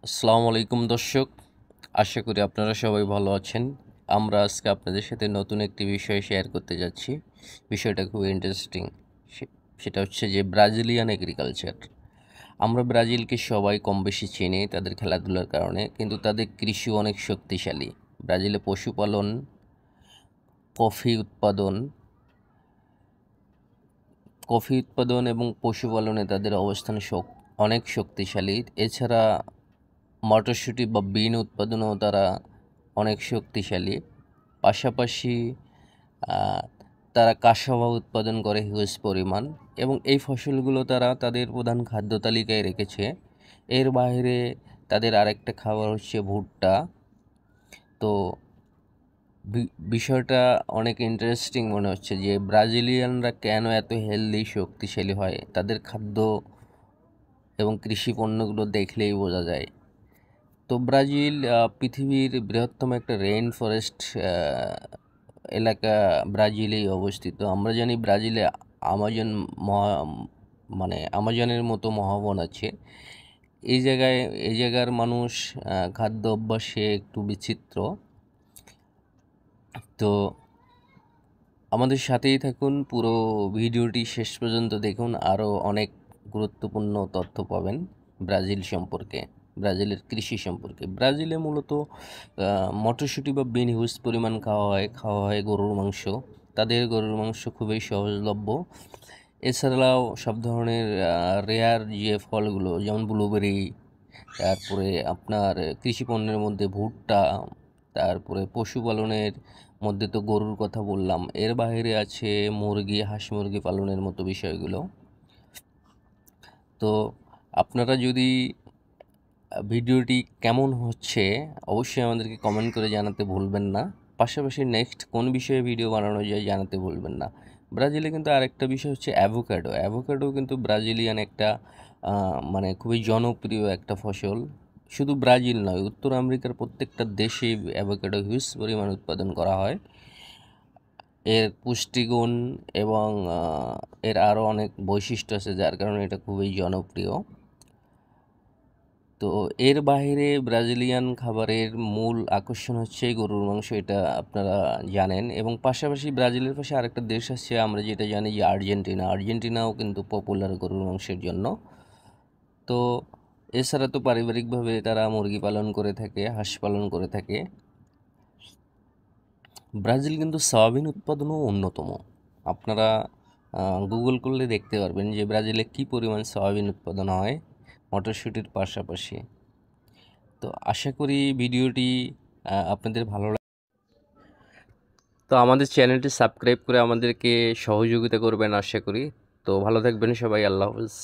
আসসালামু আলাইকুম দর্শক, আশা করি আপনারা সবাই ভালো আছেন। আমরা আজকে আপনাদের সাথে নতুন একটি বিষয় শেয়ার করতে যাচ্ছি। বিষয়টা খুব ইন্টারেস্টিং। সেটা হচ্ছে যে ব্রাজিলিয়ান এগ্রিকালচার। আমরা ব্রাজিলকে সবাই কম বেশি চিনি তাদের খেলাধুলার কারণে, কিন্তু তাদের কৃষি অনেক শক্তিশালী। ব্রাজিলে পশুপালন, কফি উৎপাদন কফি উৎপাদন এবং পশুপালনে তাদের অবস্থান অনেক শক্তিশালী। এছাড়া মটরশুঁটি বা বিন উৎপাদনেও তারা অনেক শক্তিশালী। পাশাপাশি আহ, তারা কাসাবা উৎপাদন করে হিউজ পরিমাণ, এবং এই ফসলগুলো তারা তাদের প্রধান খাদ্য তালিকায় রেখেছে। এর বাইরে তাদের আরেকটা খাবার হচ্ছে ভুট্টা। তো বিষয়টা অনেক ইন্টারেস্টিং মনে হচ্ছে যে ব্রাজিলিয়ানরা কেন এত হেলদি শক্তিশালী হয়, তাদের খাদ্য এবং কৃষি পণ্যগুলো দেখলেই বোঝা যায়। তো ব্রাজিল পৃথিবীর বৃহত্তম একটা রেইন ফরেস্ট এলাকা ব্রাজিলেই অবস্থিত। আমরা জানি ব্রাজিলে আমাজন মহা মানে আমাজনের মতো মহাবন আছে। এই জায়গার মানুষ খাদ্য অভ্যাসে একটু বিচিত্র। তো আমাদের সাথেই থাকুন, পুরো ভিডিওটি শেষ পর্যন্ত দেখুন, আরও অনেক গুরুত্বপূর্ণ তথ্য পাবেন ব্রাজিল সম্পর্কে, ব্রাজিলের কৃষি সম্পর্কে। ব্রাজিলে মূলত মটরশুঁটি বা বিন হিউজ পরিমাণ খাওয়া হয় গরুর মাংস। তাদের গরুর মাংস খুবই সহজলভ্য। এছাড়াও সব ধরনের রেয়ার যে ফলগুলো, যেমন ব্লুবেরি, তারপরে আপনার কৃষি পণ্যের মধ্যে ভুট্টা, তারপরে পশুপালনের মধ্যে তো গরুর কথা বললাম, এর বাইরে আছে মুরগি, হাঁস মুরগি পালনের মতো বিষয়গুলো। তো আপনারা যদি ভিডিওটি কেমন হচ্ছে অবশ্যই আমাদেরকে কমেন্ট করে জানাতে ভুলবেন না। পাশাপাশি নেক্সট কোন বিষয়ে ভিডিও বানানো যায় জানাতে ভুলবেন না। ব্রাজিলে কিন্তু আরেকটা বিষয় হচ্ছে অ্যাভোকাডো। অ্যাভোকাডো কিন্তু ব্রাজিলিয়ান একটা মানে খুবই জনপ্রিয় একটা ফসল। শুধু ব্রাজিল নয়, উত্তর আমেরিকার প্রত্যেকটা দেশেই অ্যাভোকাডো হিউজ পরিমাণ উৎপাদন করা হয়। এর পুষ্টিগুণ এবং এর আরও অনেক বৈশিষ্ট্য আছে, যার কারণে এটা খুবই জনপ্রিয়। তো এর বাইরে ব্রাজিলিয়ান খাবারের মূল আকর্ষণ হচ্ছে গরুর মাংস, এটা আপনারা জানেন। এবং পাশাপাশি ব্রাজিলের পাশে আরেকটা দেশ আছে, আমরা যেটা জানি যে আর্জেন্টিনাও কিন্তু পপুলার গরুর মাংসের জন্য। তো এছাড়া তো পারিবারিকভাবে তারা মুরগি পালন করে থাকে, হাঁস পালন করে থাকে। ব্রাজিল কিন্তু সয়াবিন উৎপাদনও অন্যতম। আপনারা গুগল করলে দেখতে পারবেন যে ব্রাজিলে কী পরিমাণ সয়াবিন উৎপাদন হয় মটরশুঁটির পাশাপাশি। তো আশা করি ভিডিওটি আপনাদের ভালো লাগে। তো আমাদের চ্যানেলটি সাবস্ক্রাইব করে আমাদেরকে সহযোগিতা করবেন আশা করি। তো ভালো থাকবেন সবাই, আল্লাহ হাফেজ।